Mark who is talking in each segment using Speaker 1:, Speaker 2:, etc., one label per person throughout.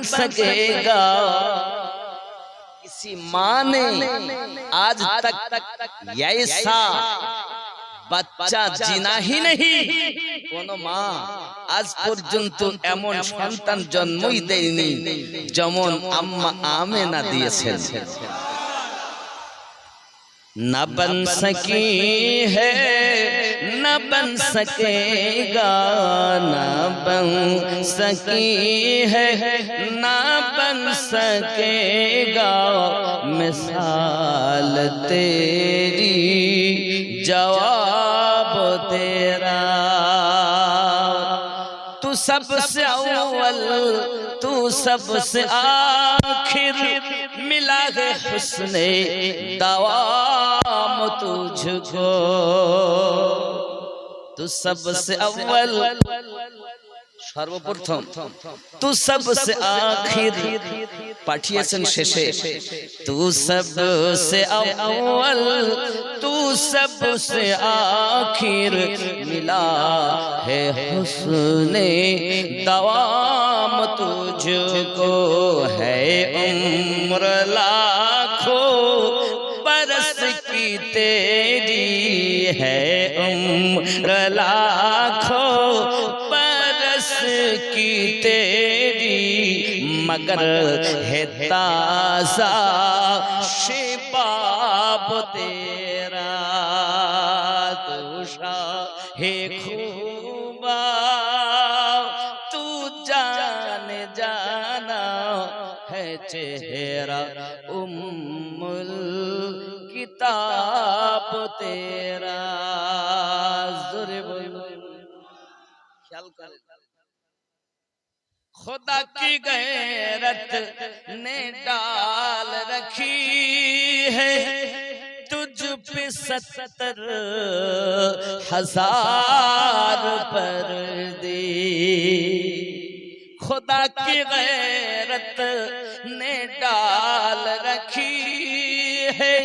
Speaker 1: बन सकेगा। किसी माँ ने आज तक ऐसा বাচ্চা জিনাহি নেই, কোন মা আজ পর্যন্ত এমন সন্তান জন্মই দেয়নি যেমন আম্মা আমেনা দিয়েছেন। না বন সকি है न बन सकेगा, ना बन सकी है ना बन सकेगा, मिसाल तेरी जवाब तेरा। तू सबसे अव्वल तू सबसे आखिर, मिला है हुस्ने दवाम तुझको। तू सबसे अव्वल সর্বপ্রথম, তু সবসে আখির পাঠিয়েছেন শেষে। তু সবসে আউয়াল তু সবসে আখির, মিলা है हुस्ने दवाम तुझको। है उम्र लाखों बरस की तेरी, है उम्र लाखों की तेरी, मगर है ताज़ा शिबाब तेरा। तू शाहे खूबा तू जान जाना है चेहरा उम्मुल किताब तेरा। ज़ोरे बोलो, ख्याल कर। खुदा की गैरत ने डाल रखी है तुझ पे 70,000 पर्दे। खुदा की गैरत ने डाल रखी है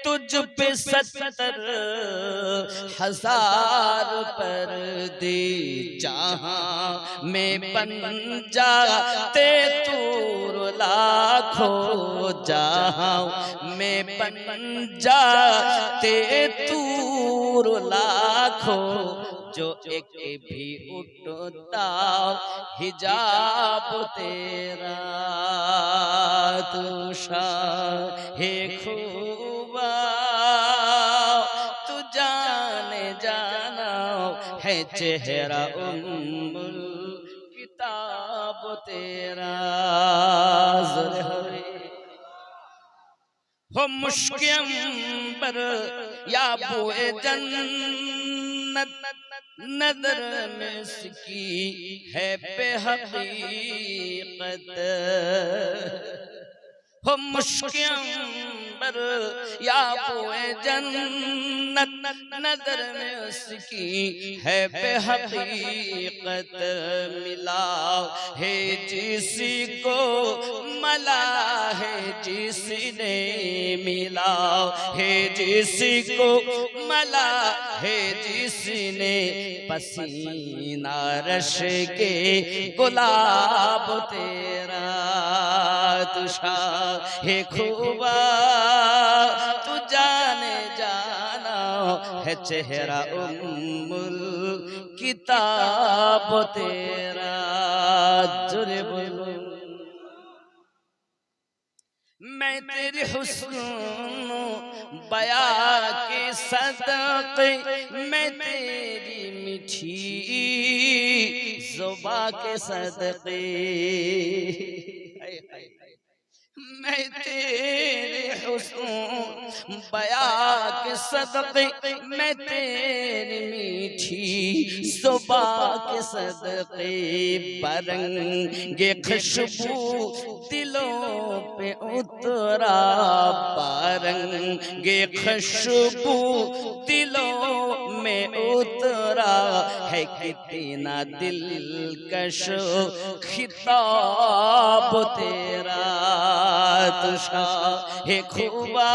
Speaker 1: तुझ पे 70,000 पर्दे। जहां में बन जाते तूर लाखों, जहां में बन जाते तूर लाखों, जो एक भी उठता हिजाब तेरा। तू शाहे खूबा तू जाने जाना है चेहरा उम्मुल किताब तेरा। हो मुश्क अंबर या बोए जन्नत, नजर में इसकी है बेहकीकत। हो मुश्क अंबर या बोए जन्नत, नजर में उसकी है बेहकीकत। मिला है जिसी को मला है जिसने, मिला है जिसी को मला है जिसने, पसीना रश के गुलाब तेरा। तू शाहे खूबा तू जाने जाना है चेहरा उम्मुल किताब तेरा। जोरे बोलो, मैं तेरे हुस्न बया के सदक़े, मैं तेरी मीठी ज़ुबां के सदक़े, मैं तेरे हुस्न बया के सदक़े, मैं तेरी मीठी ज़ुबां के सदक़े, बरंगे खुशबू दिलों पे उतरा, बरंगे खुशबू दिलों में उतरा है, कितना दिलकश खिताब तेरा। तू शाहे खूबा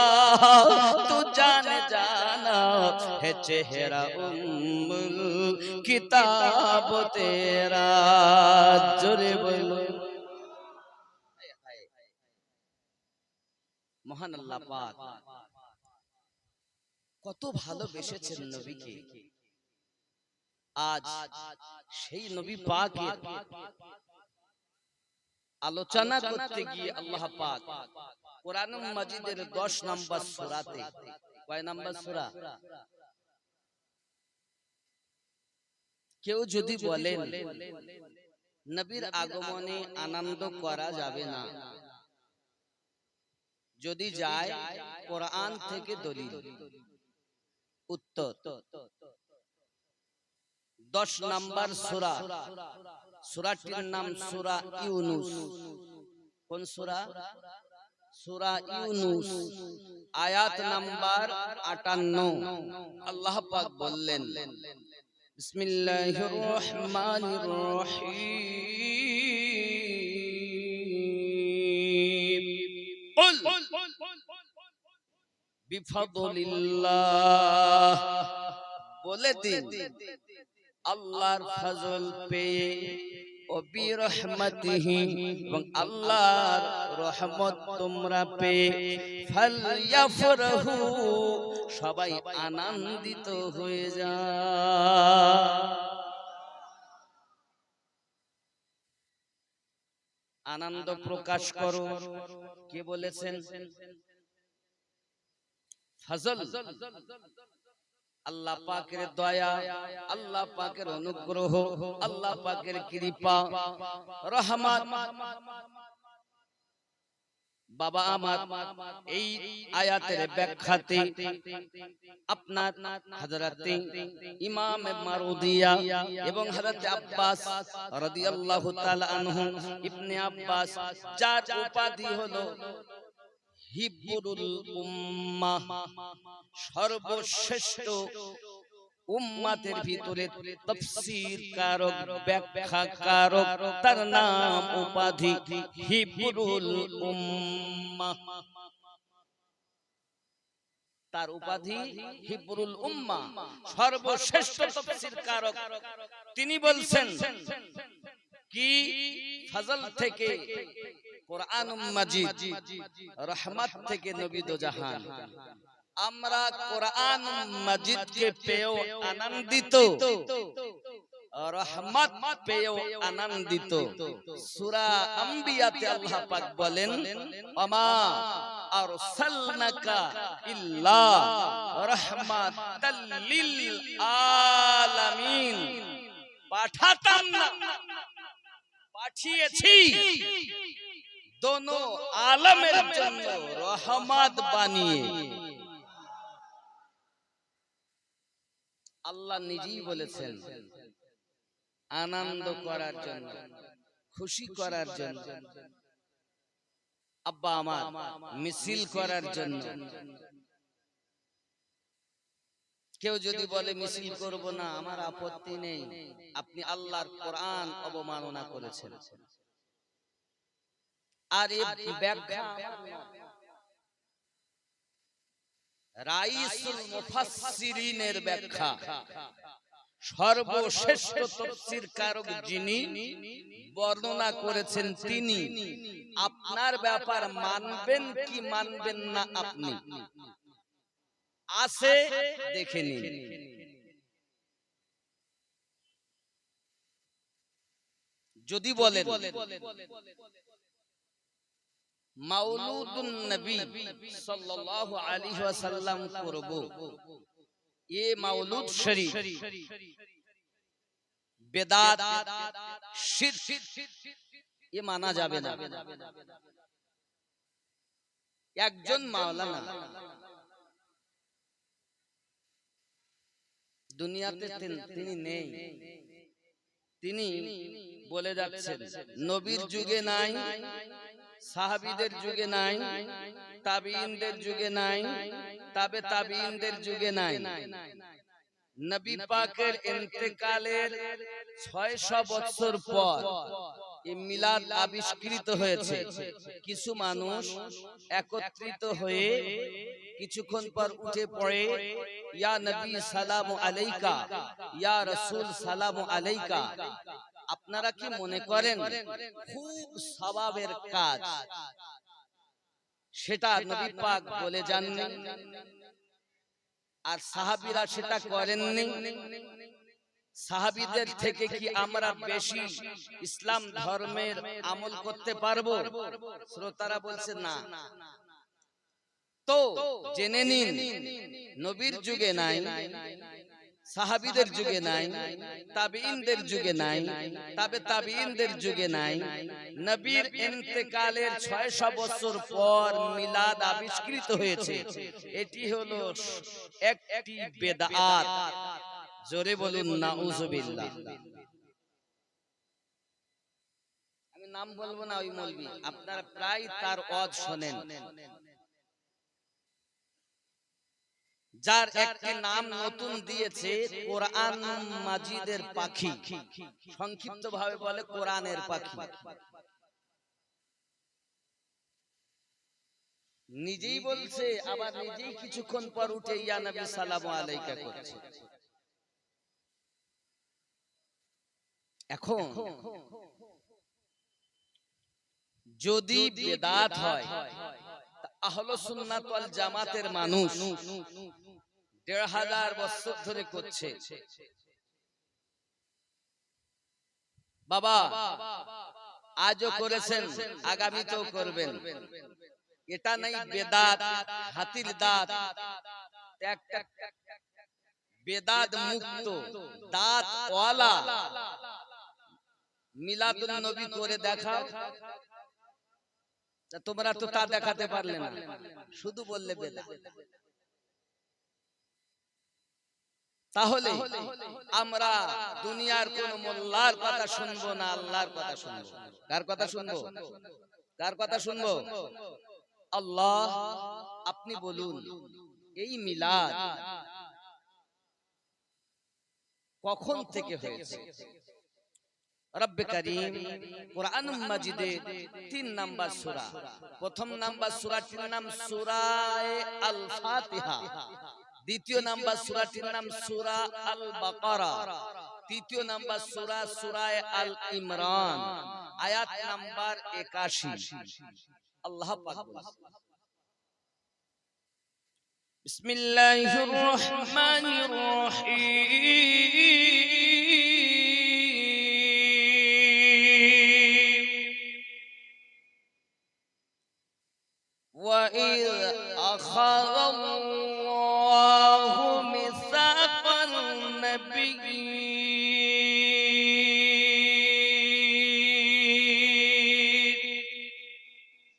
Speaker 1: तू जान जाना है चेहरा उम्मुल किताब तेरा। जोरे बोलो, মহান আল্লাহ পাক কত ভালোবেসেছেন নবীকে। আজ সেই নবী পাকের আলোচনা করতে গিয়ে আল্লাহ পাক কোরআন মাজিদের 10 নম্বর সূরাতে, কয় নম্বর সূরা? কেউ যদি বলেন নবীর আগমনে আনন্দ করা যাবে না, যদি যায় কোরআন থেকে দলিল। উত্তর, 10 নম্বর সূরা, সূরাটির নাম সূরা ইউনূস। কোন সূরা? সূরা ইউনূস, আয়াত নাম্বার 58। আল্লাহ পাক বললেন, বিসমিল্লাহির রহমানির রহিম, কুল বিফাদলিল্লাহ, বলে দিন আল্লাহর ফজল পেয়ে, ও বিরহমাতিহি, এবং আল্লাহর রহমত তোমরা পেয়ে, ফালইফরাহু, সবাই আনন্দিত হয়ে যায়। আনন্দ প্রকাশ করো, কে বলেছেন? ফজল, আল্লাহ পাকের দয়া, আল্লাহ পাকের অনুগ্রহ, আল্লাহ পাকের কৃপা, রহমত। বাবা আমার এই আয়াতের ব্যাখ্যাতে আপনার হযরতে ইমাম মারুদিয়া এবং হযরত আব্বাস রাদিয়াল্লাহু তাআলা আনহু, ইবনে আব্বাস, যার উপাধি হলো হিব্রুল উম্মাহ, সর্বশ্রেষ্ঠ উম্মাতের ভিতরে তাফসীর কারক, ব্যাখ্যা কারক, তার নাম উপাধি হিব্রুল উম্মাহ। তার উপাধি হিব্রুল উম্মাহ, সর্বশ্রেষ্ঠ তাফসীর কারক। তিনি বলছেন কি, ফজল থেকে কোরআন মাজিদ, রহমত থেকে নবী দো জাহান। আমরা কোরআন মাজিদকে পেয়েও আনন্দিত, রহমত পেয়েও আনন্দিত। সূরা আম্বিয়াতে আল্লাহ পাক বলেন, ওমা আরসালনাকা ইল্লা রাহমাতাল লিল আলামিন, পাঠাতাম না, পাঠিয়েছি দোনো আলমের জন্য রহমত বানিয়ে। আল্লাহ নিজেই বলেছেন আনন্দ করার জন্য, খুশি করার জন্য, আব্বা আমার মিছিল করার জন্য। কেউ যদি বলে মিছিল করব না, আমার আপত্তি নেই, আপনি আল্লাহর কোরআন অবমাননা করেছেন। আর এই ব্যাখ্যা রাইসুল মুফাসসিরিনের ব্যাখ্যা, সর্বশ্রেষ্ঠ তাফসীর কারক যিনি বর্ণনা করেছেন তিনি। আপনার ব্যাপার মানবেন কি মানবেন না আপনি আছে দেখে নিন। যদি বলেন মাওলুদুন নবী সাল্লাল্লাহু আলাইহি ওয়াসাল্লাম করব, এ মাওলুদ শরীফ বেদাত, শিরক, এ মানা যাবে না। একজন মাওলানা দুনিয়াতে তিনি নেই, তিনি বলে যাচ্ছেন নবীর যুগে নাই, সাহাবীদের যুগে নাই, তাবিঈনদের যুগে নাই, তাবে তাবিঈনদের যুগে নাই। নবী পাকের ইন্তেকালের 600 বছর পর এই মিলাদ আবিষ্কৃত হয়েছে। কিছু মানুষ একত্রিত হয়ে কিছুক্ষণ পর উঠে পড়ে, ইয়া নবী সালামু আলাইকা, ইয়া রাসূল সালামু আলাইকা। আপনারা কি মনে করেন খুব সওয়াবের কাজ? সেটা নবী পাক বলে যাননি, আর সাহাবীরা সেটা করেননি। সাহাবীদের থেকে কি আমরা বেশি ইসলাম ধর্মের আমল করতে পারবো? শ্রোতারা বলছে না। তো জেনে নিন, নবীর যুগে নাই, সাহাবীদের যুগে নাই, তাবিঈনদের যুগে নাই, তাবিঈনদের যুগে নাই, নবীর ইন্তেকালের 600 বছর পর মিলাদ আবিষ্কৃত হয়েছে। এটি হলো একটি বেদাত। জোরে বলুন নাউজুবিল্লাহ। আমি নাম বলবো না, ওই মৌলবি, আপনারা প্রায় তার ওয়াজ শোনেন, যার একটি নাম নতুন দিয়েছে কোরআন মাজিদের পাখি, সংক্ষিপ্ত ভাবে বলে কোরআনের পাখি। নিজেই বলছে, আবার নিজেই কিছুক্ষণ পর উঠে ইয়া নবী সালামু আলাইকা করছে। এখন যদি বেদাত হয়, আহলে সুন্নাত ওয়াল জামাতের মানুষ ১৫০০ বছর ধরে করছে। বাবা আজও করেছেন, আগামীতেও করবেন। এটা নাই বেদাত, হাতির দাঁত, বেদাত মুক্ত দাঁত ওয়ালা মিলাদুন নবী করে দেখাও। তোমরা তো তা দেখাতে পারলে না, শুধু বললে বেদাত। তাহলে আমরা দুনিয়ার কোন মোল্লার কথা শুনবো না, আল্লাহর কথা শুনবো। কার কথা শুনবো? কার কথা শুনবো? আল্লাহ। আপনি বলুন, এই মিলাদ কখন থেকে হয়েছে? রব্বে কারীম কোরআন মাজিদে 3 নাম্বার সূরা, প্রথম নাম্বার সূরাটির নাম সূরা আল ফাতিহা, দ্বিতীয় নাম্বার সূরাটির নাম সূরা আল বাকারা, তৃতীয় নাম্বার সূরা সূরা আল ইমরান, আয়াত নাম্বার 81। আল্লাহ পাক বলেন, বিসমিল্লাহির রহমানির রহিম। وَإِذْ أَخَذَ اللَّهُ مِيثَاقَ النَّبِيِّينَ।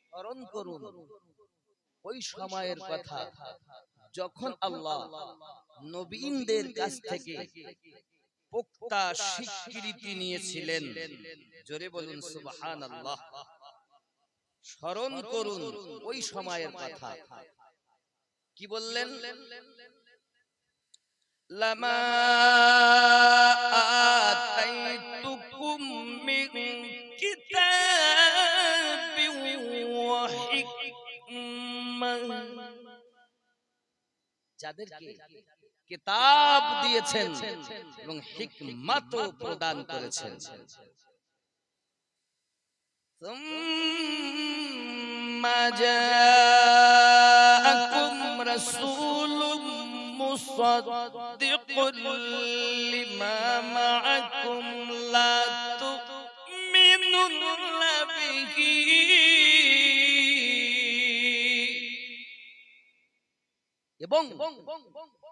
Speaker 1: স্মরণ করুন ওই সময়ের কথা যখন আল্লাহ নবীনদের কাছ থেকে পোক্তা স্বীকৃতি নিয়েছিলেন। জোরে বলুন সুবহানাল্লাহ। স্মরণ করুন ওই সময়ের কথা। কি বললেন? লামা আতাইতুকুম মিন কিতাবিন ওয়া হিকমাহ, যাদেরকে কিতাব দিয়েছেন এবং হিকমতও প্রদান করেছেন। ثم جاءكم رسول مصدق لما معكم لا تؤمنون به এবং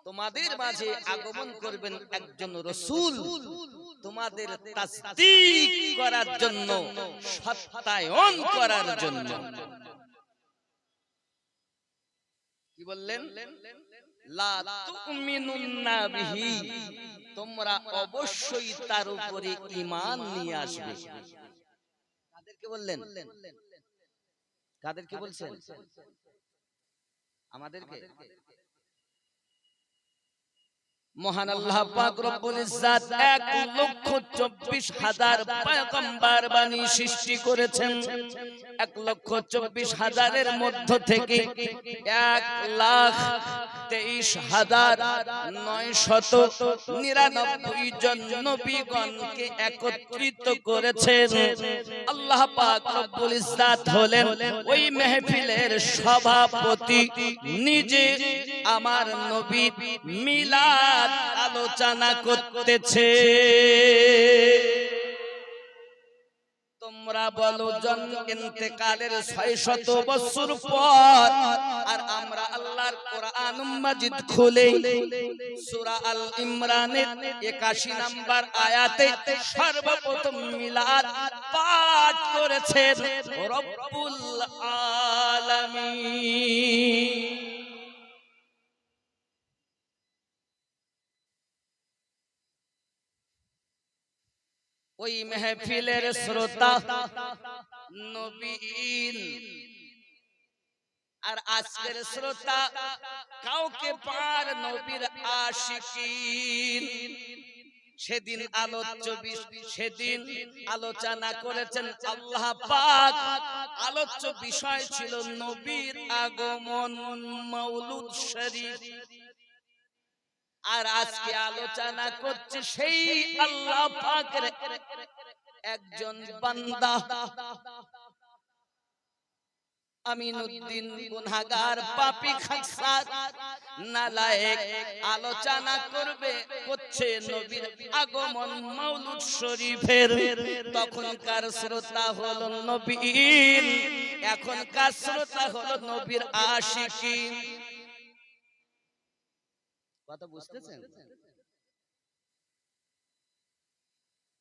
Speaker 1: তোমাদের মাঝে আগমন করবেন একজন রাসূল তোমাদের তাসদীক করার জন্য, সত্যায়ন করার জন্য। কি বললেন? লা তুমিনুন্না বিহি, তোমরা অবশ্যই তার উপরে ঈমান নিয়ে আসবে। কাদেরকে বললেন? কাদেরকে বলছেন? আমাদেরকে। মহান আল্লাহ পাক রব্বুল ইজ্জাত 1,24,000 পয়গম্বর বাণী সৃষ্টি করেছেন। 1,24,000-এর মধ্য থেকে 1,23,999 জন নবীগণকে একত্রিত করেছেন। আল্লাহ পাক রব্বুল ইজ্জাত হলেন ওই মেহফিলের সভাপতি, নিজে আমার নবী মিলাদ আলোচনা করতেছে। তোমরা বলো জন্ম ইন্তেকালের 600 বছর পর, আর আমরা আল্লাহর কোরআন মাজিদ খুলে সূরা আল ইমরানের 81 নম্বর আয়াতে সর্বপ্রথম মিলাদ পাঠ করেছেন রব্বুল আলামিন। ওই মেহফিলের শ্রোতা নবীন, আর আজকের শ্রোতা কাউকে পার নবীর আশিকিন। সেদিন সেদিন আলোচনা করেছেন আল্লাহ পাক, আলোচ্য বিষয় ছিল নবীর আগমন, মাউলুদ শরীফ। আর আজকে আলোচনা করছে সেই আল্লাহ পাকের একজন বান্দা আমিনউদ্দিন, গুনাহগার, পাপী, খাসসার, নালায়েক। আলোচনা করছে নবীর আগমন, মাউলুদ শরীফের। তখনকার শ্রোতা হলো নবীন, এখনকার শ্রোতা হলো নবীর আশিকিন। কথা বুঝতেছেন?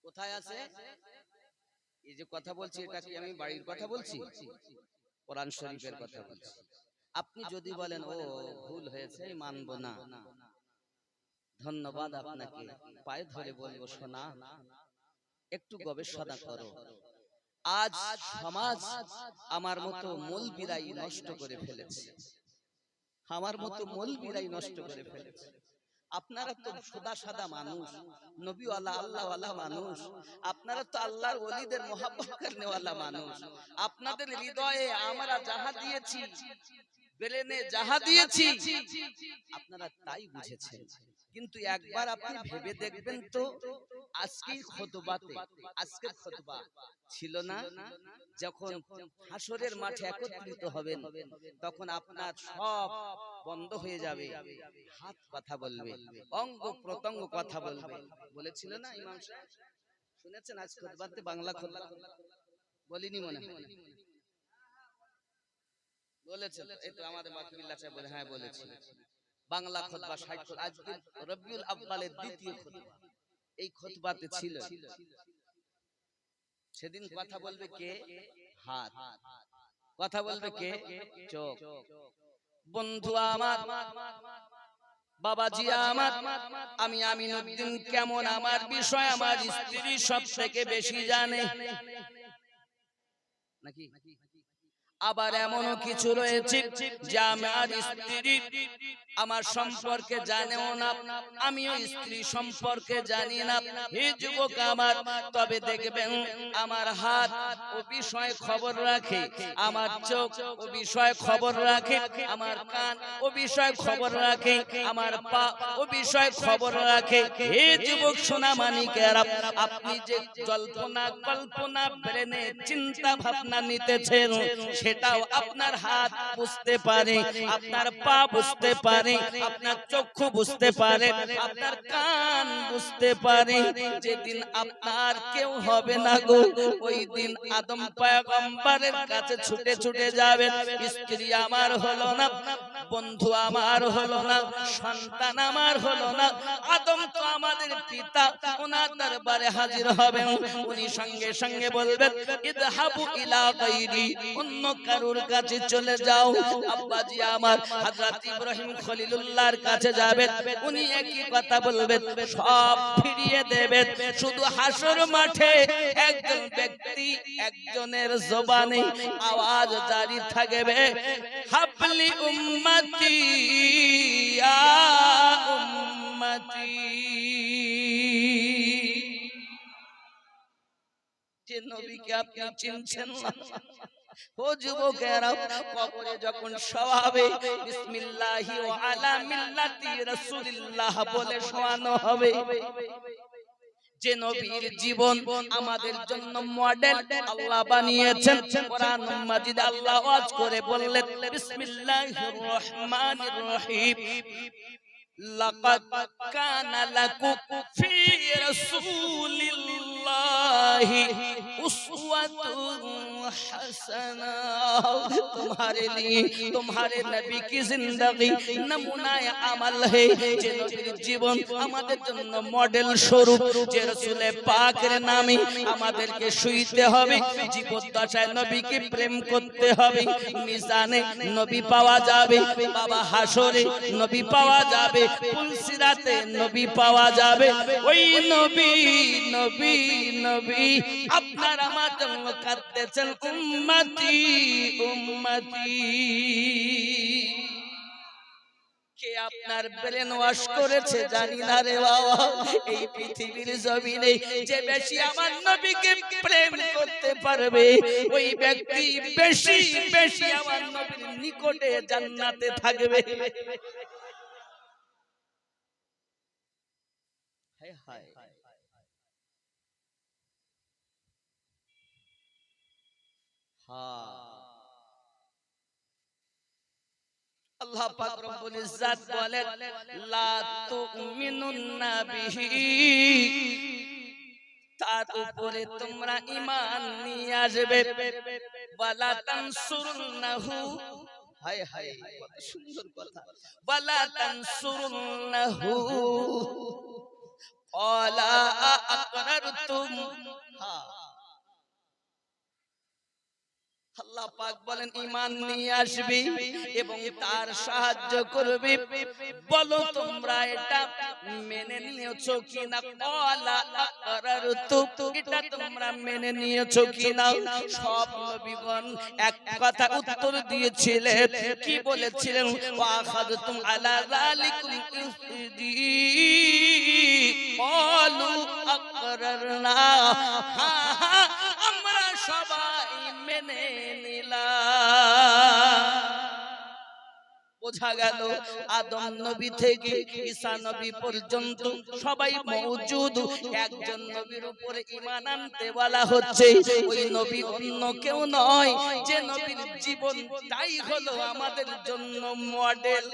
Speaker 1: কোথায় আছে? এই যে কথা বলছি, এটা কি আমি বাড়ির কথা বলছি? কোরআন শরীফের কথা বলছি। আপনি যদি বলেন ও ভুল হয়েছে, মানব না, ধন্যবাদ আপনাকে, পায়ে ধরে বলবো শোনা, একটু গবেষণা করো। আজ সমাজ আমার মতো মৌলবীরাই নষ্ট করে ফেলেছে, আমার মতো মৌলবীরাই নষ্ট করে ফেলেছে। আপনারা তো সাদা সাদা মানুষ, নবীওয়ালা আল্লাহওয়ালা মানুষ, আপনারা তো আল্লাহর ওলিদের মহব্বত করনেওয়ালা মানুষ। আপনাদের হৃদয়ে আমরা যাহা দিয়েছি, ব্রেনে যাহা দিয়েছি, আপনারা তাই বুঝেছেন। কিন্তু একবার আপনি ভেবে দেখবেন তো, আজকের খুতবা ছিল না, যখন হাসরের মাঠে একত্রিত হবেন তখন আপনার সব বন্ধ হয়ে যাবে, হাত কথা বলবে, অঙ্গ প্রত্যঙ্গ কথা বলবে। বলেছিল না ইমাম সাহেব? শুনেছেন আজ খুতবাতে? বাংলা খুতবা বলিনি মনে হয়, বলেছেন। এই তো আমাদের মাহফিল্লাহ সাহেব বলে, হ্যাঁ বলেছি। বাংলা খুতবা 60, আজকে রবিউল আউয়ালের দ্বিতীয় খুতবা এই খুতবাতে ছিল। সেদিন কথা বলবে কে? হাত। কথা বলবে কে? চোখ। বন্ধু আমার, বাবাজি আমার, আমি আমিনউদ্দিন কেমন, আমার বিষয় আমার স্ত্রী সব থেকে বেশি জানে নাকি? আবার এমনও কিছু রয়েছে যে আমার স্ত্রী আমার সম্পর্কে জানেও না, আমিও স্ত্রী সম্পর্কে জানি না। হে যুবক আমার, তবে দেখবেন আমার হাত ও বিষয়ে খবর রাখে, আমার চোখ ও বিষয়ে খবর রাখে, আমার কান ও বিষয়ে খবর রাখে, আমার পা ও বিষয়ে খবর রাখে। হে যুবক সোনা মানিকেরা, আপনি যে জল্পনা কল্পনা ব্রেনে চিন্তা ভাবনা নিতেছেন, সেটাও আপনার হাত বুঝতে পারে, আপনার পা বুঝতে পারে, আপনার চক্ষু বুঝতে পারে, আপনার কান বুঝতে পারে। যেদিন আপনার কেউ হবে না গো, ওই দিন আদম পয়গম্বরের কাছে ছুটে ছুটে যাবেন। স্ত্রী আমার হলো না, বন্ধু আমার হলো না, সন্তান আমার হলো না, আদম তো আমাদের পিতা, ওনার দরবারে হাজির হবেন। উনি সঙ্গে সঙ্গে বলবেন ইযহাবু ইলা গায়রি, অন্য কারুর কাছে চলে যাও। আব্বাজি আমার হযরত ইব্রাহিম খলিলুল্লাহর কাছে যাবেন, উনি একই কথা বলবেন, সব ফিরিয়ে দেবেন। শুধু হাসর মাঠে একজন ব্যক্তি, একজনের জবানে আওয়াজ জারি থাকবে, হাবলি উম্মতি ইয়া উম্মতি। উম্মতি যে নবীকে আপনি চিনছেন না ও যুবকেরা কবরে যখন শোয়াবে বিসমিল্লাহি ওয়া আলা মিল্লাতি রাসূলিল্লাহ বলে শোয়ানো হবে যে নবীর জীবন আমাদের জন্য মডেল আল্লাহ বানিয়েছেন কোরআন মাজিদ আল্লাহ ওয়াজ করে বললেন বিসমিল্লাহির রহমানির রহিম লাকাদ কানা লাকুম ফি রাসূলিল্লাহি উসওয়াতুন হাসানা तुम्हारे लिए तुम्हारे नबी की जिंदगी नमूना अमल है যে নবীর জীবন আমাদের জন্য মডেল স্বরূপ যে রাসূল পাকের নামে আমাদেরকে শুইতে হবে জীবদ্দশায় নবীকে প্রেম করতে হবে মিজানে নবী পাওয়া যাবে বাবা হাসরে নবী পাওয়া যাবে পুলসিরাতে নবী পাওয়া যাবে ওই নবী নবী নবী আপনার আমার জন্য কাঁদতেছেন উম্মতি উম্মতি কে আপনার ব্রেন ওয়াশ করেছে জানি না রে বাবা এই পৃথিবীর জমিনে যে বেশি আমার নবীকে প্রেম করতে পারবে ওই ব্যক্তি বেশি বেশি আমার নবীর নিকটে জান্নাতে থাকবে হায় হায় আল্লাহ পাক রব্বুল ইজ্জত বলেন লা তুমিনুন্না বিহি তার উপরে তোমরা ঈমান নিয়ে আসবে ওয়ালা তানসুরুন্নাহু হায় হায় কত সুন্দর কথা ওয়ালা তানসুরুন্নাহু ওয়ালা আকরারতুম আল্লাহ পাক বলেন ঈমান নিয়ে আসবি এবং তার সাহায্য করবি বলো তোমরা এটা মেনে নিয়েছো কিনা ক্বালা আকরারতু এটা তোমরা মেনে নিয়েছো কিনা সব নবীগণ এক কথা উত্তর দিয়েছিলেন কি বলেছিলেন ওয়া আখাযতুম আলা যালিকুম ইসদি ক্বালু আকরারনা আমরা সবাই মেনে বোঝা গেল আদম নবী থেকে ঈসা নবী পর্যন্ত সবাই মওজুদ একজন নবীর উপরে ঈমান আনতে বলা হচ্ছে ওই নবী অন্য কেউ নয় যে নবীর জীবনটাই হলো আমাদের জন্য মডেল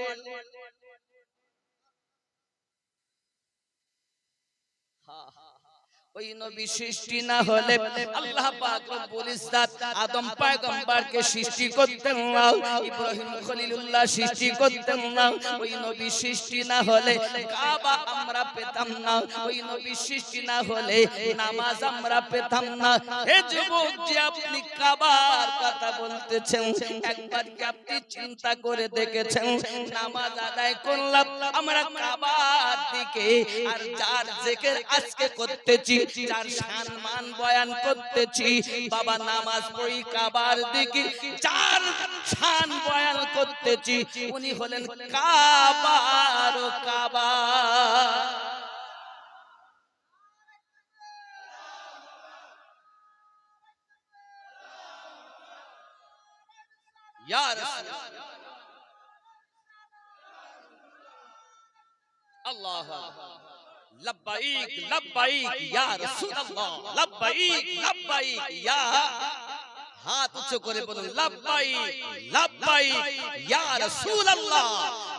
Speaker 1: ওই নবী সৃষ্টি না হলে আল্লাহ পাক রব্বুল ইজ্জত আদম পয়গম্বরকে সৃষ্টি করতেন না ইব্রাহিম খলিলুল্লাহ সৃষ্টি করতেন না ওই নবী সৃষ্টি না হলে কাবা আমরা পেতাম না ওই নবী সৃষ্টি না হলে নামাজ আমরা পেতাম না হে যুবক যে আপনি কাবার কথা বলতেছেন একবার কি আপনি চিন্তা করে দেখেছেন নামাজ আদায় করলাম আমরা কাবার দিকে আর যার জিকির আজকে করতেছি যার সম্মান বয়ান করতেছি বাবা নামাজ পড়ি কাবার দিকে যার শান বয়ান করতেছি উনি হলেন কাবার ও কাবা ইয়া রাসূল আল্লাহ लब्बाइक लब्बाइक या रसूल अल्लाह लब्बाइक लब्बाइक या हाथ ऊंचे करे बोलो लब्बाइक लब्बाइक या रसूल अल्लाह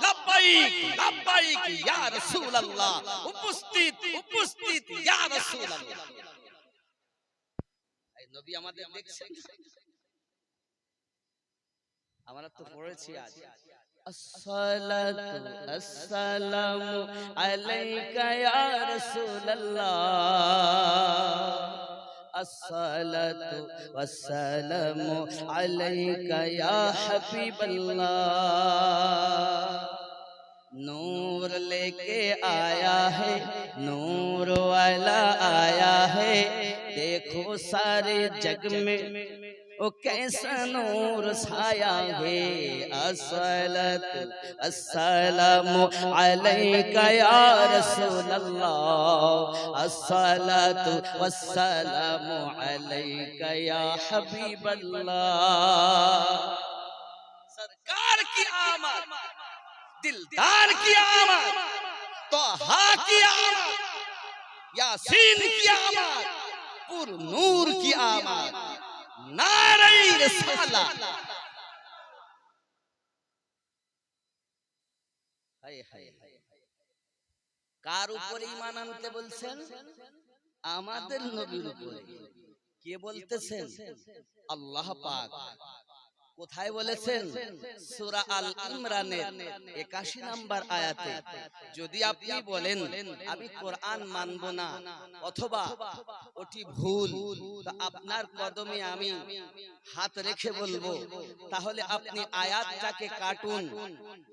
Speaker 1: लब्बाइक लब्बाइक या रसूल अल्लाह उपस्थित उपस्थित या रसूल अल्लाह এই নবী আমাদের দেখছেন আমরা তো পড়েছি আজ الصلاة السلام عليك يا رسول الله الصلاة والسلام عليك يا حبيب الله नूर लेके आया है नूर वाला आया है देखो सारे जग में ओ कैसा नूर साया है अस्सलात अस्सलामु अलैका या रसूल अल्लाह अस्सलात वस्सलामु अलैका या हबीब अल्लाह। सरकार की आमद, दिलदार की आमद, तोहा की आमद, यासीन की आमद, पुर नूर की आमद, नारे रिसालत। हाय हाय কার উপরে ঈমান আনতে বলছেন? আমাদের নবীর উপরে। কে বলতেছেন? আল্লাহ পাক। কোথায় বলেছেন? সূরা আল ইমরানের 81 নম্বর আয়াতে। যদি আপনি বলেন আমি কোরআন মানব না অথবা ওটি ভুল, তো আপনার কদমে আমি হাত রেখে বলবো তাহলে আপনি আয়াতটাকে কাটুন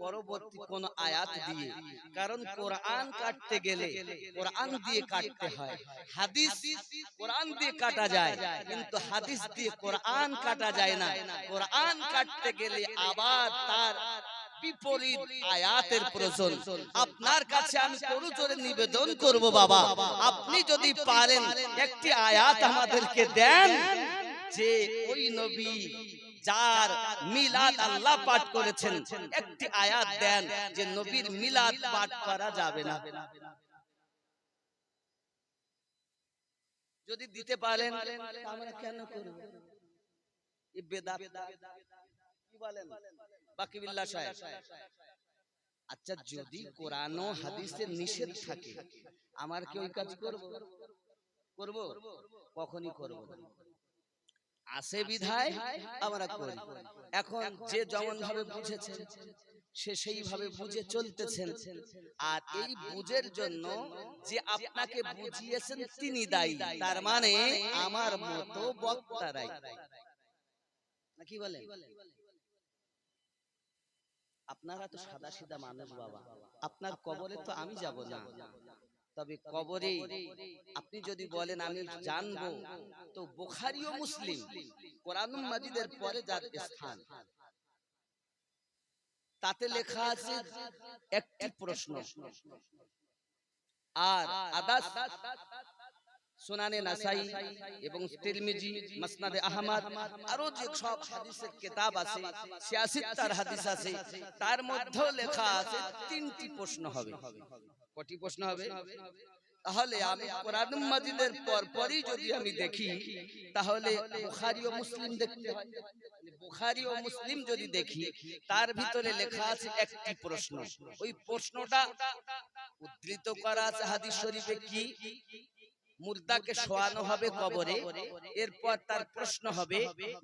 Speaker 1: পরবর্তী কোন আয়াত দিয়ে। কারণ কোরআন কাটতে গেলে কোরআন দিয়ে কাটতে হয়। হাদিস কোরআন দিয়ে কাটা যায়, কিন্তু হাদিস দিয়ে কোরআন কাটা যায় না। কোরআন কাটতে গেলে আবার তার বিপরীত আয়াতের প্রয়োজন। আপনার কাছে আমি করজোরে নিবেদন করব বাবা, আপনি যদি পারেন একটি আয়াত আমাদেরকে দেন যে ওই নবী যার মিলাদ আল্লাহ পাঠ করেছেন, একটি আয়াত দেন যে নবীর মিলাদ পাঠ করা যাবে না। যদি দিতে পারেন আমরা কেন করব? এই বেদাত কি বলেন বাকি বিল্লাহ সাহেব? আচ্ছা, যদি কোরআন ও হাদিসে নিষেধ থাকে আমার কি ওই কাজ করব? করব? কখনই করব না। আসে বিধায় আমরা করি। এখন যে যেমন ভাবে বুঝেছেন সে সেইভাবে বুঝে চলতেছেন, আর এই বুঝের জন্য যে আপনাকে বুঝিয়েছেন তিনি দায়ী। তার মানে আমার মতো বক্তারাই, নাকি বলেন? আপনারা তো সাদা সিধা মানুষ বাবা, আপনার কবরে তো আমি যাব না। তবে কবরে আপনি যদি বলেন আমি জানবো, তো বুখারী ও মুসলিম কোরআন মাজিদের পরে যার স্থান, তাতে লেখা আছে একটি প্রশ্ন। আর আদাস সুনানে নাসাই এবং তিরমিজি, মুসনাদে আহমদ, আরো যে সব হাদিসের কিতাব আছে, 86টার হাদিস আছে, তার মধ্যেও লেখা আছে তিনটি প্রশ্ন হবে। কয়টি প্রশ্ন হবে? তাহলে আমি কোরআন মাজিদের পরপরই যদি আমি দেখি তাহলে বুখারী ও মুসলিম দেখতে হয়। বুখারী ও মুসলিম যদি দেখি তার ভিতরে লেখা আছে একটি প্রশ্ন। ওই প্রশ্নটা উদ্ধৃত করা আছে হাদিস শরীফে। কি? মুর্দাকে শোয়ানো হবে কবরে, এরপর তার প্রশ্ন হবে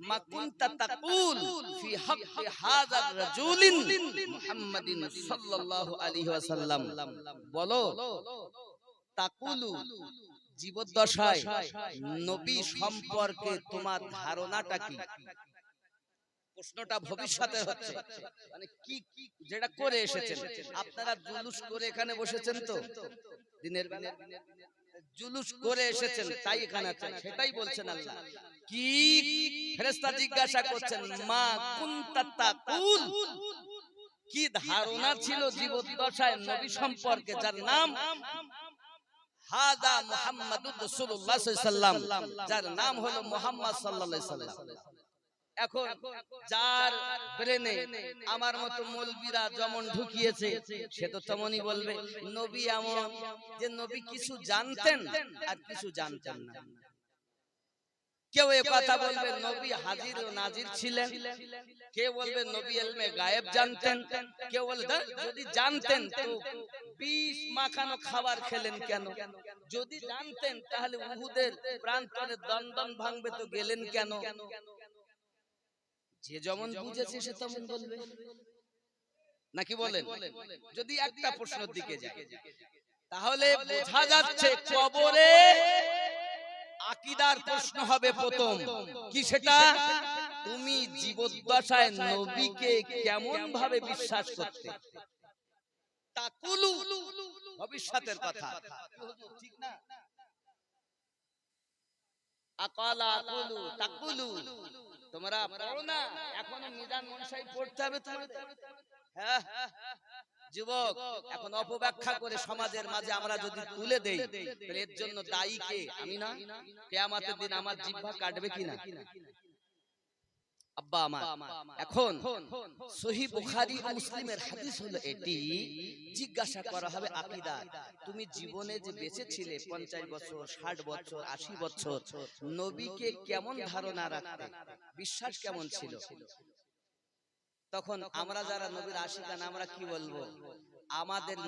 Speaker 1: মা কুনতা তাকুল ফি হাক্কি হাযার রাজুলিন মুহাম্মাদিন সাল্লাল্লাহু আলাইহি ওয়াসাল্লাম। বলো তাকুলু, জীবদ্দশায় নবী সম্পর্কে তোমার ধারণাটা কি? প্রশ্নটা ভবিষ্যতে হচ্ছে, মানে কি যেটা করে এসেছেন আপনারা। জুলুস করে এখানে বসেছেন, তো দিনের বেলা জুলুস করে এসেছেন তাই এখানে আছেন, সেটাই বলছেন আল্লাহ। কি ফেরেশতা জিজ্ঞাসা করছেন মা কুনতা তাকুল, কি ধারণা ছিল জীবদ্দশায় নবী সম্পর্কে যার নাম হাদা মুহাম্মাদুর রাসূলুল্লাহ সাল্লাল্লাহু আলাইহি ওয়াসাল্লাম, যার নাম হলো মুহাম্মদ সাল্লাল্লাহু আলাইহি ওয়াসাল্লাম। এখন যার ব্রেনে আমার মতো মৌলবীরা যেমন ঢুকিয়েছে সে তো তেমনই বলবে নবী এমন যে নবী কিছু জানতেন আর কিছু জানতেন না। কেউ এই কথা বলবে নবী হাজির ও নাজির ছিলেন, কেউ বলবে নবী ইলমে গায়েব জানতেন, কেউ বলবে যদি জানতেন তো বিষ মাখানো খাবার খেলেন কেন? যদি জানতেন তাহলে উহুদের প্রান্তরে দন্দন ভাঙবে তো গেলেন কেন? যে যেমন বুঝেছে সে তেমন বলবে, নাকি বলেন? যদি একটা প্রশ্নের দিকে যায় তাহলে বোঝা যাচ্ছে কবরে আকীদার প্রশ্ন হবে প্রথম। কি সেটা? তুমি জীবদ্দশায় নবীকে কেমন ভাবে বিশ্বাস করতে? তাকুলু, ভবিষ্যতের কথা, ঠিক না? আকালা আকুলু তাকুলু, তোমরা পড়ো না, এখনো মিজান মনসাই পড়তে হবে তোমাদের। হ্যাঁ যুবক, এখন অপব্যাখ্যা করে সমাজের মাঝে আমরা যদি তুলে দেই, তাহলে এর জন্য দায়ী কে? আমি না? কিয়ামতের দিন আমার জিহ্বা কাটবে কিনা? আব্বা আমার, এখন সহিহ বুখারী ও মুসলিমের হাদিস হলো এটি। জিজ্ঞাসা করা হবে আকীদা, তুমি জীবনে যে বেঁচে ছিলে 50 বছর, 60 বছর, 80 বছর, নবীকে কেমন ধারণা রাখতে, বিশ্বাস কেমন ছিল? তখন আমরা যারা নবীর আশিকান, আমরা কি বলবো? আমাদের